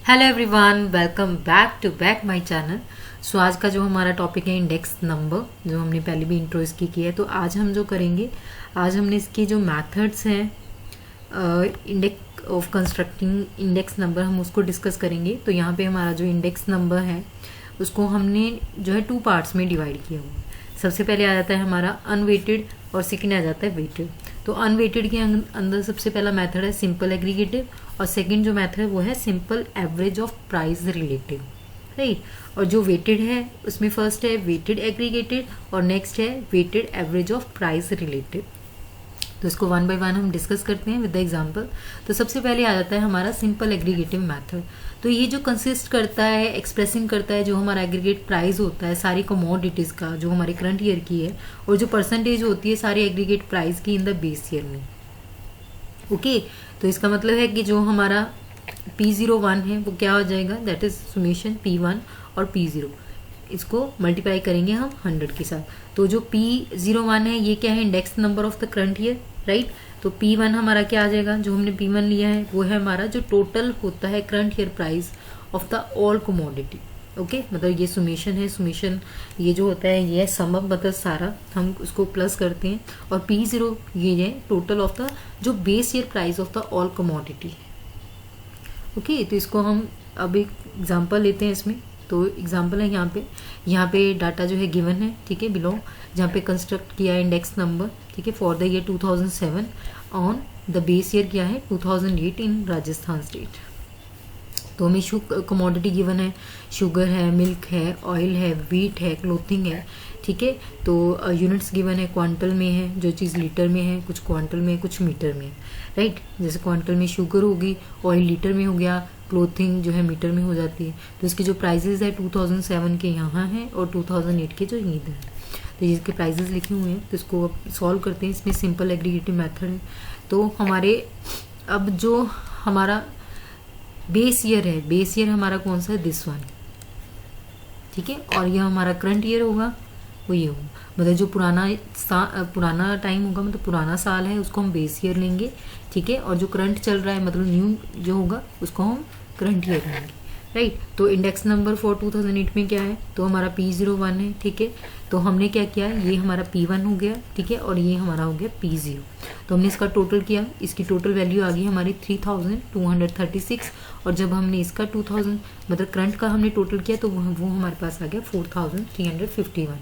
Hello everyone, welcome back to back my channel. So आज का जो हमारा टॉपिक है इंडेक्स नंबर, जो हमने पहले भी इंट्रो इसकी की है। तो आज हम जो करेंगे, आज हमने इसकी जो मेथड्स हैं index of constructing index number, हम उसको डिस्कस करेंगे। तो यहाँ पे हमारा जो इंडेक्स नंबर है उसको हमने जो है 2 पार्ट्स में डिवाइड किया हुआ है। सबसे पहले आ जाता है हमारा अनवेटेड और सेकेंड आ जाता है वेटेड। तो अनवेटेड के अंदर सबसे पहला मेथड है सिंपल एग्रीगेटिव और सेकंड जो मेथड है वो है simple average of price relative, right. और जो वेटेड है उसमें फर्स्ट है वेटेड एग्रीगेटेड और नेक्स्ट है weighted average of price relative. तो इसको वन बाय वन हम डिस्कस करते हैं विद द एग्जांपल। तो सबसे पहले आ जाता है हमारा सिंपल एग्रीगेटिव मेथड। तो ये जो कंसिस्ट करता है, एक्सप्रेसिंग करता है जो हमारा एग्रीगेट प्राइस होता है सारी कमोडिटीज का, जो हमारे करंट ईयर की है, और जो परसेंटेज होती है सारी एग्रीगेट प्राइस की इन द बेस ईयर में। ओके तो इसका मतलब है कि जो हमारा P01 है वो क्या हो जाएगा, दैट इज सुमेशन P1 और P0, इसको मल्टीप्लाई करेंगे हम 100 के साथ। तो जो P01 है ये क्या है, index number of the current year, right. तो P1 हमारा क्या आ जाएगा, जो हमने P1 लिया है वो है हमारा जो टोटल होता है current year price of the all commodity. Okay मतलब ये सुमेशन है, सुमेशन ये जो होता है ये सम अप मतलब सारा हम उसको प्लस करते हैं। और P0 ये है टोटल ऑफ द जो base year price of the all commodity. Okay तो इसको हम अब एक एग्जांपल लेते हैं इसमें। तो एग्जांपल है यहाँ पे डाटा जो है गिवन है, ठीक है, बिलो, जहाँ पे कंस्ट्रक्ट किया है इंडेक्स नंबर, ठीक है, for the year 2007 on the base year क्या है 2008 इन राजस्थान स्टेट। तो हमें कमोडिटी गिवन है, शुगर है, मिल्क है, ऑयल है, व्हीट है, क्लोथिंग है, ठीक है। तो यूनिट्स गिवन है, क्वांटल में है, जो चीज़ लीटर में है, कुछ क्वांटल में, कुछ मीटर में, राइट। जैसे क्वांटल में शुगर होगी, ऑयल लीटर में हो गया, क्लोथिंग जो है मीटर में हो जाती है। तो इसके जो प्राइजेस है 2007 के यहाँ हैं और 2008 के जो इधर है, तो इसके प्राइजेस लिखे हुए हैं। तो इसको अब सॉल्व करते हैं। इसमें सिंपल एग्रीगेटिव मेथड है। तो हमारे अब जो हमारा बेस ईयर है, बेस ईयर हमारा कौन सा है, दिस वन, ठीक है। और यह हमारा करंट ईयर होगा, वो ये होगा, मतलब जो पुराना टाइम होगा, मतलब पुराना साल है उसको हम बेस ईयर लेंगे, ठीक है। और जो करंट चल रहा है मतलब न्यू जो होगा उसको हम करंट ईयर लेंगे, राइट। तो इंडेक्स नंबर फॉर 2008 में क्या है, तो हमारा P01 है, ठीक है। तो हमने क्या किया, ये हमारा P1 हो गया, ठीक है, और ये हमारा हो गया P0। तो हमने इसका टोटल किया, इसकी टोटल वैल्यू आ गई हमारी 3236। और जब हमने इसका 2000 मतलब करंट का हमने टोटल किया तो वो हमारे पास आ गया 4351।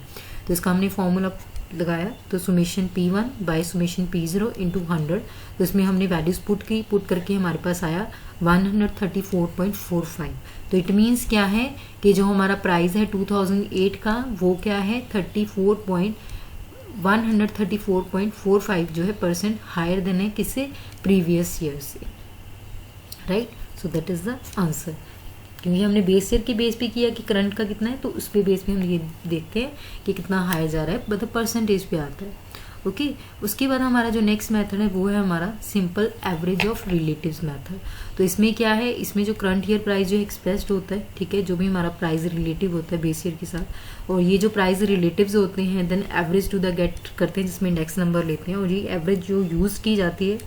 तो इसका हमने फॉर्मूला लगाया, तो summation P1 bye summation P0 into 100। तो इसमें हमने वैल्यूज पुट करके हमारे पास आया 134.45। तो इट मीन्स क्या है कि जो हमारा प्राइस है 2008 का वो क्या है 134.45 जो है परसेंट हायर देन है किससे, प्रीवियस ईयर से, right. So that is the answer. क्योंकि हमने बेस ईयर के बेस पे किया कि करंट का कितना है, तो उस पे बेस पे हम ये देखते हैं कि कितना हाई जा रहा है, मतलब परसेंटेज पे आता है। ओके उसके बाद हमारा जो नेक्स्ट मेथड है वो है हमारा simple average of relatives method. तो इसमें क्या है, इसमें जो करंट ईयर प्राइस जो एक्सप्रेस्ड होता है, ठीक है, जो भी हमारा प्राइस रिलेटिव होता है बेस ईयर के साथ, और ये जो प्राइस रिलेटिव्स होते हैं then average to the get करते हैं, जिसमें इंडेक्स नंबर लेते हैं। और ये एवरेज जो यूज की जाती है,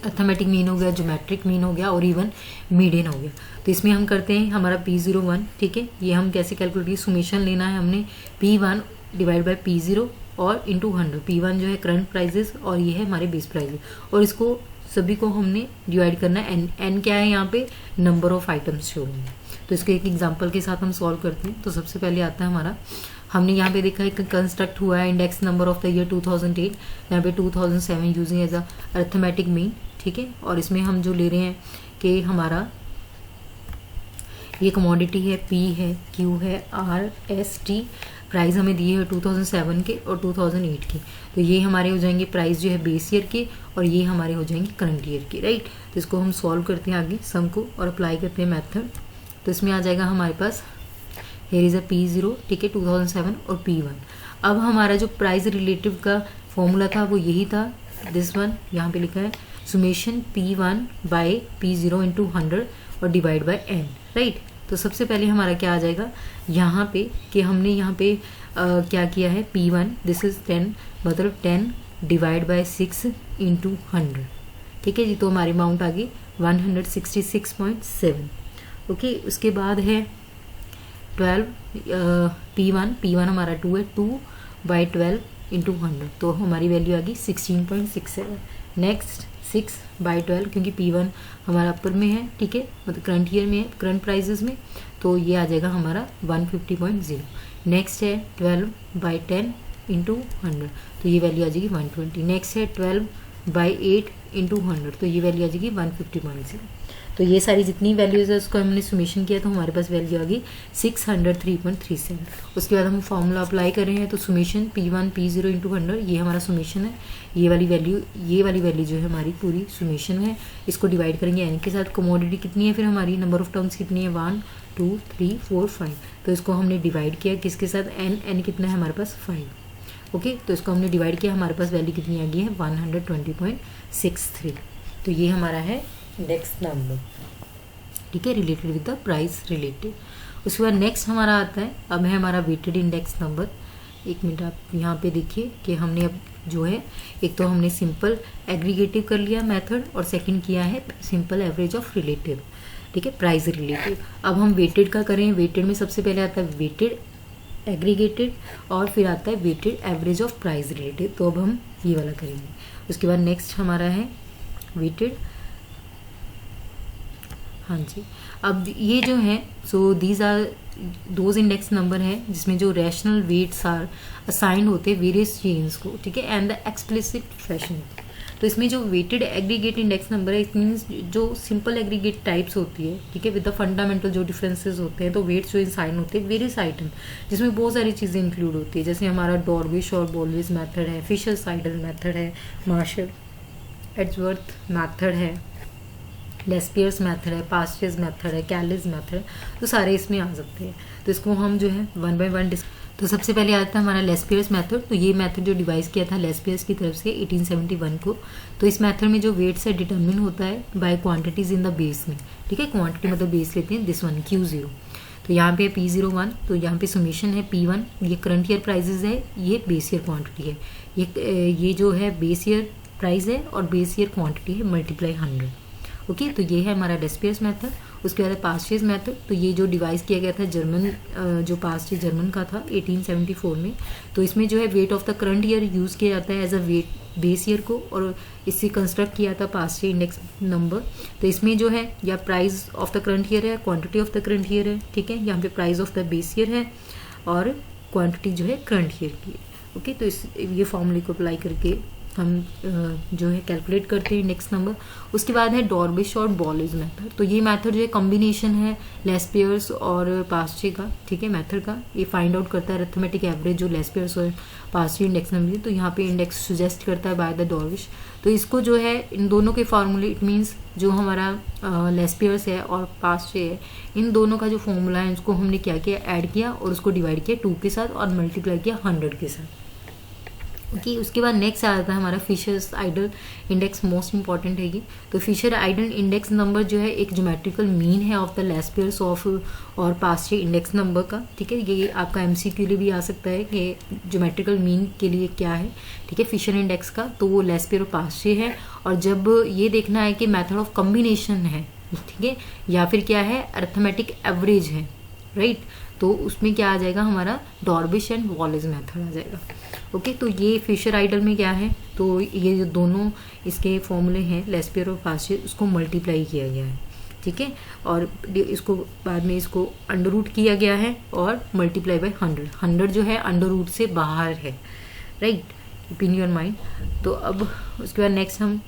अर्थमेटिक मीन हो गया, ज्योमेट्रिक मीन हो गया, और इवन मीडियन हो गया। तो इसमें हम करते हैं हमारा P01, ठीक है। ये हम कैसे कैलकुलेट किया, सुमेशन लेना है हमने P1 डिवाइड बाय P0 और इंटू 100। P1 जो है करंट प्राइजेस और ये है हमारे बेस प्राइजेस, और इसको सभी को हमने डिवाइड करना है। एन क्या है यहाँ पे, नंबर ऑफ आइटम्स शो होंगे। तो इसको एक एग्जाम्पल के साथ हम सॉल्व करते हैं। तो सबसे पहले आता है हमारा, हमने यहाँ पे देखा है कंस्ट्रक्ट हुआ है index number of the year 2008, यहाँ पे 2007 using as a arithmetic mean, ठीक है। और इसमें हम जो ले रहे हैं कि हमारा ये कमोडिटी है, P है, Q है, R S T, प्राइस हमें दिए है 2007 के और 2008 के। तो ये हमारे हो जाएंगे प्राइस जो है बेस ईयर के, और ये हमारे हो जाएंगे करंट ईयर के, राइट। तो इसको हम सॉल्व करते हैं आगे सम को और अप्लाई करते हैं मेथड। तो इसमें आ जाएगा हमारे पास हेयर इज अ P0, ठीक है, 2007 और P1। अब हमारा जो प्राइस रिलेटिव का फॉर्मूला था वो यही था, दिस वन यहाँ पे लिखा है, summation P1 bye P0 into 100 और डिवाइड बाय n, राइट। तो सबसे पहले हमारा क्या आ जाएगा यहाँ पे कि हमने यहाँ पे क्या किया है, P1 दिस इज 10, मतलब 10 डिवाइड बाय 6 इंटू 100, ठीक है जी। तो हमारी अमाउंट आ गई 166.7। ओके, उसके बाद है 12 P1 हमारा 2 है, 2/12 इंटू 100, तो हमारी वैल्यू आ गई 16.67। नेक्स्ट 6/12, क्योंकि P1 हमारा अपर में है, ठीक है, मतलब करंट ईयर में है, करंट प्राइजेस में, तो ये आ जाएगा हमारा 150.0। नेक्स्ट है 12/10 इंटू 100, तो ये वैल्यू आ जाएगी 120। नेक्स्ट है 12/8 इंटू 100, तो ये वैल्यू आ जाएगी 150.0। तो ये सारी जितनी वैल्यूज है उसको हमने सुमेशन किया तो हमारे पास वैल्यू आ गई 603.37। उसके बाद हम फॉर्मूला अप्लाई कर रहे हैं, तो सुमेशन P1 P0 इंटू 100, ये हमारा सुमेशन है। ये वाली वैल्यू जो है हमारी पूरी सुमेशन है। इसको डिवाइड करेंगे एन के साथ। कमोडिटी कितनी है, फिर हमारी नंबर ऑफ टर्म्स कितनी है, 1 2 3 4 5, तो इसको हमने डिवाइड किया किसके साथ, एन कितना है हमारे पास 5। ओके, तो इसको हमने डिवाइड किया, हमारे पास वैल्यू कितनी आ गई है 120.63। तो ये हमारा है इंडेक्स नंबर, ठीक है, related with the price related. उसके बाद नेक्स्ट हमारा आता है, अब है हमारा वेटेड इंडेक्स नंबर। एक मिनट आप यहाँ पे देखिए कि हमने अब जो है, एक तो हमने सिंपल एग्रीगेटिव कर लिया मेथड, और सेकंड किया है सिंपल एवरेज ऑफ रिलेटिव, ठीक है, प्राइस रिलेटिव। अब हम वेटेड का करें। वेटेड में सबसे पहले आता है वेटेड एग्रीगेटेड, और फिर आता है weighted average of price relative, तो अब हम ये वाला करेंगे। उसके बाद नेक्स्ट हमारा है वेटेड, हाँ जी। अब ये जो है, so these are those index number हैं जिसमें जो रैशनल वेट्स आर असाइंड होते हैं वेरियस चेन्स को, ठीक है, एंड द एक्सप्लिसिट फैशन। तो इसमें जो वेटेड एग्रीगेट इंडेक्स नंबर है, इट मीन्स जो सिंपल एग्रीगेट टाइप्स होती है, ठीक है, विद द फंडामेंटल जो डिफरेंसेस होते हैं, तो वेट्स जो असाइन होते हैं वेरियस आइटम, जिसमें बहुत सारी चीज़ें इंक्लूड होती है, जैसे हमारा डॉर्विश और बॉलविज मेथड है, फिशर साइडल मेथड है, मार्शल एड्सवर्थ मेथड है, लेस्पियर्स मेथड है, पास्चेज मेथड है, कैलिस मेथड, तो सारे इसमें आ सकते हैं। तो इसको हम जो है 1 बाय 1 तो सबसे पहले आता है हमारा लेस्पियर्स मेथड। तो ये मेथड जो डिवाइस किया था लेस्पियर्स की तरफ से 1871 को। तो इस मेथड में जो वेट्स है डिटरमिन होता है by quantities in the base में, ठीक है, क्वांटिटी मतलब बेस लेते हैं, दिस वन Q0। तो यहाँ पे P01, तो यहाँ पे सुमेशन है P1, ये करंट ईयर प्राइजेज है, ये बेस ईयर क्वांटिटी है, ये जो है बेस ईयर प्राइस है और बेस ईयर क्वांटिटी है मल्टीप्लाई 100। ओके, तो ये है हमारा लेस्पियर्स मेथड। उसके बाद पास्चेज मेथड, तो ये जो डिवाइस किया गया था जर्मन, जो पास्चेज जर्मन का था 1874 में। तो इसमें जो है weight of the current year use किया जाता है as a weight base year को, और इससे कंस्ट्रक्ट किया था पास्चेज इंडेक्स नंबर। तो इसमें जो है या price of the current year है, quantity of the current year है, ठीक है, यहाँ पे price of the base year है और क्वांटिटी जो है करंट ईयर की है। ओके, तो इस ये फॉर्मूले को अप्लाई करके हम जो है कैलकुलेट करते हैं इंडेक्स नंबर। उसके बाद है डॉर्बिश और बॉलिज मेथड। तो ये मेथड जो है कॉम्बिनेशन है लेस्पियर्स और पास्चे का, ठीक है, मेथड का। ये फाइंड आउट करता है अरिथमेटिक एवरेज जो लेस्पियर्स और पास्चे इंडेक्स नंबर, तो यहाँ पे इंडेक्स सुजेस्ट करता है बाय द डॉर्बिश। तो इसको जो है इन दोनों के फार्मूले, इट मीन्स जो हमारा लेस्पियर्स है और पास्चे है, इन दोनों का जो फॉर्मूला है उसको हमने क्या किया, ऐड किया और उसको डिवाइड किया 2 के साथ और मल्टीप्लाई किया 100 के साथ। ओके, उसके बाद नेक्स्ट आ जाता है हमारा Fisher's ideal index, most important है ये। तो फिशर आइडल इंडेक्स नंबर जो है एक ज्योमेट्रिकल मीन है ऑफ द लेस्पियर्स ऑफ और पास्चे इंडेक्स नंबर का, ठीक है। ये आपका MCQ लिए भी आ सकता है कि ज्योमेट्रिकल मीन के लिए क्या है, ठीक है, फिशर इंडेक्स का, तो वो लेस्पियर और पास्चे है। और जब ये देखना है कि मेथड ऑफ कम्बिनेशन है, ठीक है, या फिर क्या है अरिथमेटिक एवरेज है, राइट, तो उसमें क्या आ जाएगा हमारा डॉर्बिश एंड वॉलेज मेथड आ जाएगा। ओके, तो ये फिशर आइडल में क्या है, तो ये जो दोनों इसके फॉर्मूले हैं लेस्पियर और पास्चे, उसको मल्टीप्लाई किया गया है, ठीक है, और इसको बाद में इसको अंडर रूट किया गया है और मल्टीप्लाई बाय 100 जो है अंडर रूट से बाहर है, राइट, इन योर माइंड। तो अब उसके बाद नेक्स्ट हम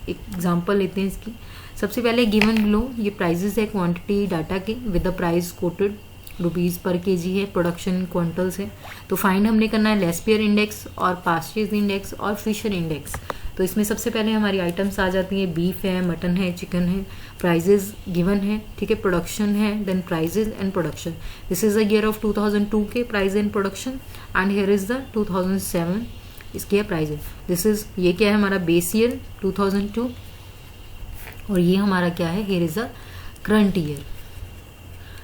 एक एग्जांपल लेते हैं इसकी। सबसे पहले गिवन बिलो ये प्राइजेस है क्वांटिटी डाटा के with the price coated rupees पर केजी है, प्रोडक्शन क्विंटल्स है। तो फाइंड हमने करना है लेस्पियर इंडेक्स और पास्चेज इंडेक्स और फिशर इंडेक्स। तो इसमें सबसे पहले हमारी आइटम्स आ जाती हैं, बीफ है, मटन है, चिकन है, प्राइजेज गिवन है, ठीक है, प्रोडक्शन है, then prices and production. This is the year of 2002 के price and production and here is the 2007 इसके है प्राइजेज। दिस इज ये क्या है हमारा बेस ईयर 2002 और ये हमारा क्या है, here is the current year,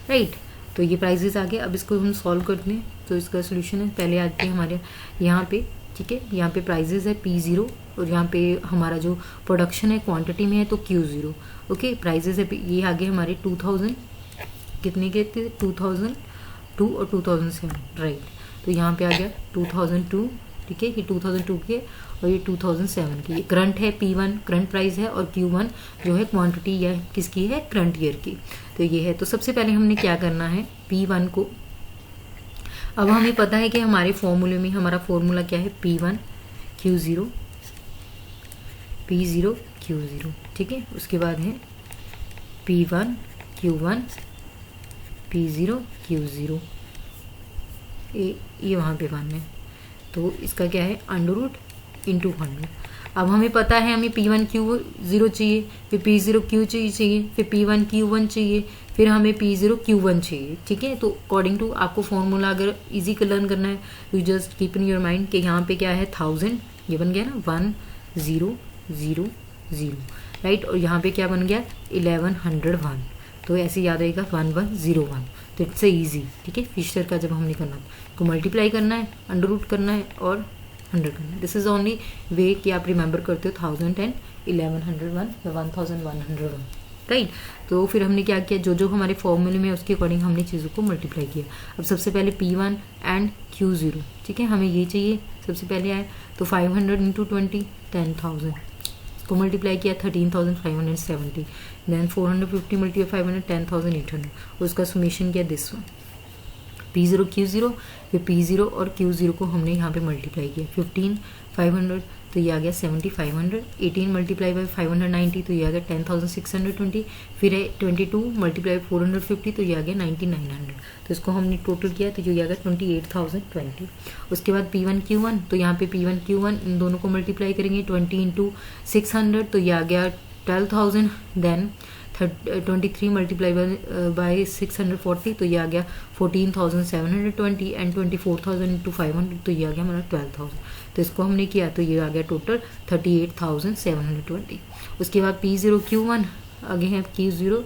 right. तो ये प्राइजेस आ गए। अब इसको हम सॉल्व करते हैं। तो इसका सोल्यूशन है, पहले आते हैं हमारे यहाँ पे, ठीक है, यहाँ पे प्राइजेस है P0 और यहाँ पे हमारा जो प्रोडक्शन है क्वांटिटी में है तो Q0। ओके, प्राइजेस है ये आगे हमारे 2000 कितने के थे, 2002 और 2007, राइट। तो यहाँ पे आ गया 2002, ठीक है, ये 2002 के और ये 2007 की। ये करंट है, P1 करंट प्राइस है और Q1 जो है क्वांटिटी या किसकी है, करंट ईयर की। तो ये है। तो सबसे पहले हमने क्या करना है, P1 को, अब हमें पता है कि हमारे फॉर्मूले में हमारा फॉर्मूला क्या है, P1 Q0 P0 Q0, ठीक है। उसके बाद है P1 Q1 P0 Q0, ये वहाँ पे 1 है। तो इसका क्या है, √(100). अब हमें पता है हमें P1 Q0 चाहिए, फिर P0 Q चाहिए, फिर P1 Q1 चाहिए, फिर हमें P0 Q1 चाहिए, ठीक है। तो अकॉर्डिंग टू आपको फॉर्मूला अगर इजी लर्न करना है, you just keep in your mind कि यहाँ पे क्या है 1000, ये बन गया ना 1000, राइट। और यहाँ पे क्या बन गया 1101, तो ऐसे याद रहेगा 1101। तो इट्स ईजी, ठीक है। फिशर का जब हमने करना को मल्टीप्लाई करना है, अंडर करना है और 100 करना है। दिस इज ओनली वे कि आप रिमेंबर करते हो 1010, 1101 या 1101, राइट। तो फिर हमने क्या किया, जो जो हमारे फॉर्मूले में उसके अकॉर्डिंग हमने चीज़ों को मल्टीप्लाई किया। अब सबसे पहले P1 एंड Q0, ठीक है, हमें ये चाहिए सबसे पहले आए। तो 500 इंटू 20 10,000 को मल्टीप्लाई किया 13,570, देन 450 मल्टीप्लाई 500 10,800, उसका समेशन किया दिस वन P0 Q0, फिर P0 और Q0 को हमने यहाँ पे मल्टीप्लाई किया 15,500, तो ये आ गया 7,500, 18 मल्टीप्लाई बाई 590, तो ये आ गया 10,620, फिर है 22 मल्टीप्लाई बाई 450, तो ये आ गया 9,900। तो इसको हमने टोटल किया तो ये आ गया 28,020। उसके बाद P1 Q1, तो यहाँ पे P1 Q1 इन दोनों को मल्टीप्लाई करेंगे 20 इंटू 600, तो ये आ गया 12,000, देन 23 मल्टीप्लाई बाई 640, तो ये आ गया 14,720 एंड 24,000 इंटू 500, तो ये आ गया हमारा 12,000। तो इसको हमने किया तो ये आ गया टोटल 38,720। उसके बाद P0 Q1 आगे है Q0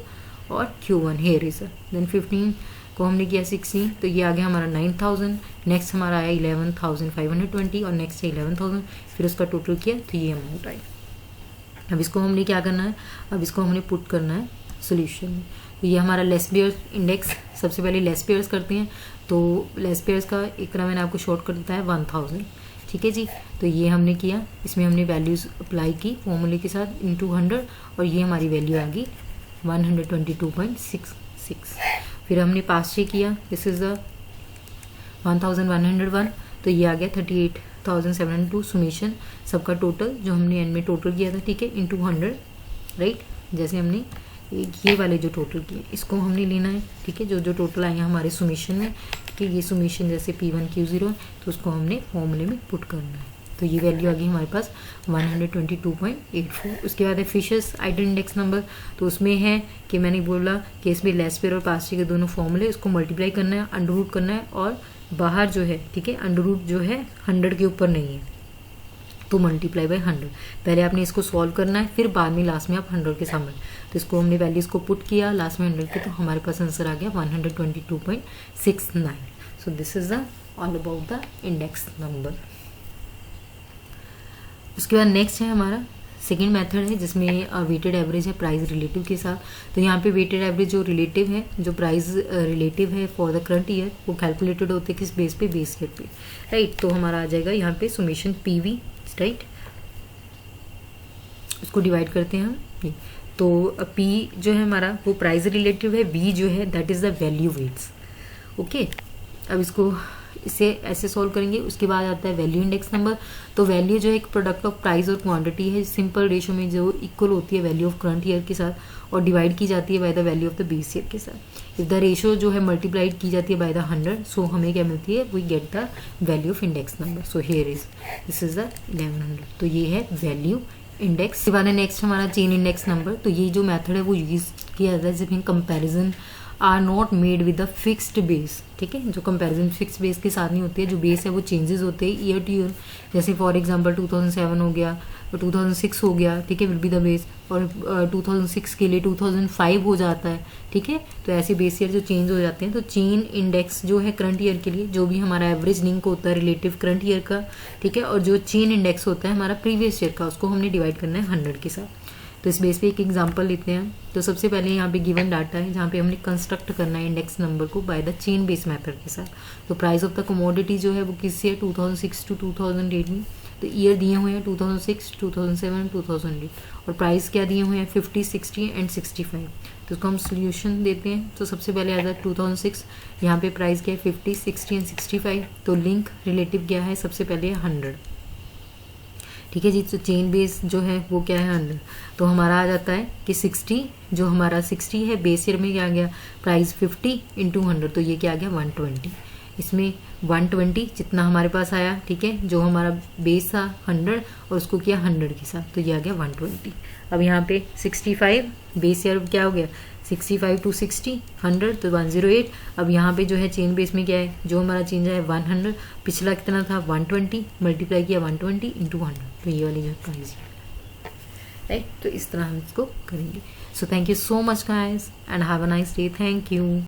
और Q1 हेयर इज, देन 15 को हमने किया 16, तो ये आ गया हमारा 9,000। नेक्स्ट हमारा आया 11,520 और नेक्स्ट है 11,000, फिर उसका टोटल किया तो ये अमाउंट आई। अब इसको हमने क्या करना है, अब इसको हमने पुट करना है सोल्यूशन में। तो ये हमारा लेस पेयर्स इंडेक्स, सबसे पहले लेस पेयर्स करते हैं। तो लेस पेयर्स का एक तरह मैंने आपको शॉर्ट कर देता है 1000, ठीक है जी। तो ये हमने किया, इसमें हमने वैल्यूज अप्लाई की फॉर्मूले के साथ इंटू 100 और ये हमारी वैल्यू आ गई 122.66। फिर हमने पास से किया, दिस इज द 1101, तो ये आ गया 38,702 सुमेशन सबका टोटल जो हमने एंड में टोटल किया था, ठीक है, इंटू 100, राइट। जैसे हमने ये वाले जो टोटल किए इसको हमने लेना है, ठीक है, जो जो टोटल आए हैं हमारे सुमेशन में, कि ये सुमेशन जैसे P1 Q0 तो उसको हमने फॉर्मूले में पुट करना है। तो ये वैल्यू आ गई हमारे पास 122.84। उसके बाद है फिशर्स आइडल इंडेक्स नंबर, तो उसमें है कि मैंने बोला कि इसमें लेस पेयर और पास के दोनों फॉर्मूले, इसको मल्टीप्लाई करना है, अंडर रूट करना है और बाहर जो है, ठीक है, अंडर रूट जो है 100 के ऊपर नहीं है तो मल्टीप्लाई बाय 100। पहले आपने इसको सॉल्व करना है, फिर बाद में लास्ट में आप 100 के सामने, तो इसको हमने वैल्यूज को पुट किया लास्ट में 100 के, तो हमारे पास आंसर आ गया 122.69। So this is the all about the index number. उसके बाद नेक्स्ट है हमारा सेकेंड मेथड है जिसमें वेटेड एवरेज है प्राइस रिलेटिव के साथ। तो यहाँ पे वेटेड एवरेज जो रिलेटिव है, जो प्राइस रिलेटिव है फॉर द करंट ईयर, वो कैलकुलेटेड होते हैं किस बेस पे, बेस ईयर पे, राइट। तो हमारा आ जाएगा यहाँ पे सुमेशन PV, राइट, उसको डिवाइड करते हैं हम। तो P जो है हमारा वो प्राइस रिलेटिव है, V जो है that is the value weights, okay. अब इसको इसे ऐसे सॉल्व करेंगे। उसके बाद आता है वैल्यू इंडेक्स नंबर। तो वैल्यू जो है एक प्रोडक्ट ऑफ प्राइस और क्वांटिटी है, सिंपल रेशो में जो इक्वल होती है वैल्यू ऑफ करंट ईयर के साथ और डिवाइड की जाती है by the value of the base year के साथ। इफ द रेशो जो है मल्टीप्लाइड की जाती है बाय द 100, सो हमें क्या मिलती है, we get the value of index number. So here is this is the 1100। तो ये है वैल्यू इंडेक्स। इसके बाद नेक्स्ट हमारा चेन इंडेक्स नंबर। तो ये जो मेथड है वो यूज किया जाता है जब हम comparison are not made with a fixed base, ठीक है, जो कंपैरिजन फिक्स्ड बेस के साथ नहीं होती है, जो बेस है वो चेंजेस होते हैं ईयर टू ईयर, जैसे फॉर एग्जांपल 2007 हो गया और 2006 हो गया, ठीक है, विल बी द बेस, और 2006 के लिए 2005 हो जाता है, ठीक है, तो ऐसे बेस ईयर जो चेंज हो जाते हैं, तो चेन इंडेक्स जो है करंट ईयर के लिए, जो भी हमारा एवरेज लिंक होता है रिलेटिव करंट ईयर का, ठीक है, और जो चेन इंडेक्स होता है हमारा प्रीवियस ईयर का, उसको हमने डिवाइड करना है 100 के साथ। तो इस बेस पे एक एग्जांपल लेते हैं। तो सबसे पहले यहाँ पे गिवन डाटा है जहाँ पे हमने कंस्ट्रक्ट करना है इंडेक्स नंबर को by the chain base method के साथ। तो प्राइस ऑफ द कमोडिटी जो है वो किससे है, 2006 टू 2008 में, तो ईयर दिए हुए हैं 2006, 2007, 2008, और प्राइस क्या दिए हुए हैं 50, 60 एंड 65। तो इसको हम सोल्यूशन देते हैं। तो सबसे पहले आता है 2006, यहाँ पे प्राइस क्या है 50, 60 एंड 65, तो लिंक रिलेटिव क्या है, सबसे पहले 100, ठीक है जी। तो चेन बेस जो है वो क्या है 100, तो हमारा आ जाता है कि 60, जो हमारा 60 है बेस ईयर में क्या आ गया प्राइस 50 इंटू 100, तो ये क्या आ गया 120। इसमें 120 जितना हमारे पास आया, ठीक है, जो हमारा बेस था 100 और उसको किया 100 के साथ, तो ये आ गया 120। अब यहाँ पे 65 बेस ईयर क्या हो गया 65 टू 60 100, तो 108। अब यहाँ पे जो है चेन बेस में क्या है, जो हमारा चेंज है 100, पिछला कितना था 120, मल्टीप्लाई किया 120 इंटू 100, तो ये वाली जो है प्राइस है, राइट। तो इस तरह हम इसको करेंगे। So thank you so much guys and have a nice day, thank you.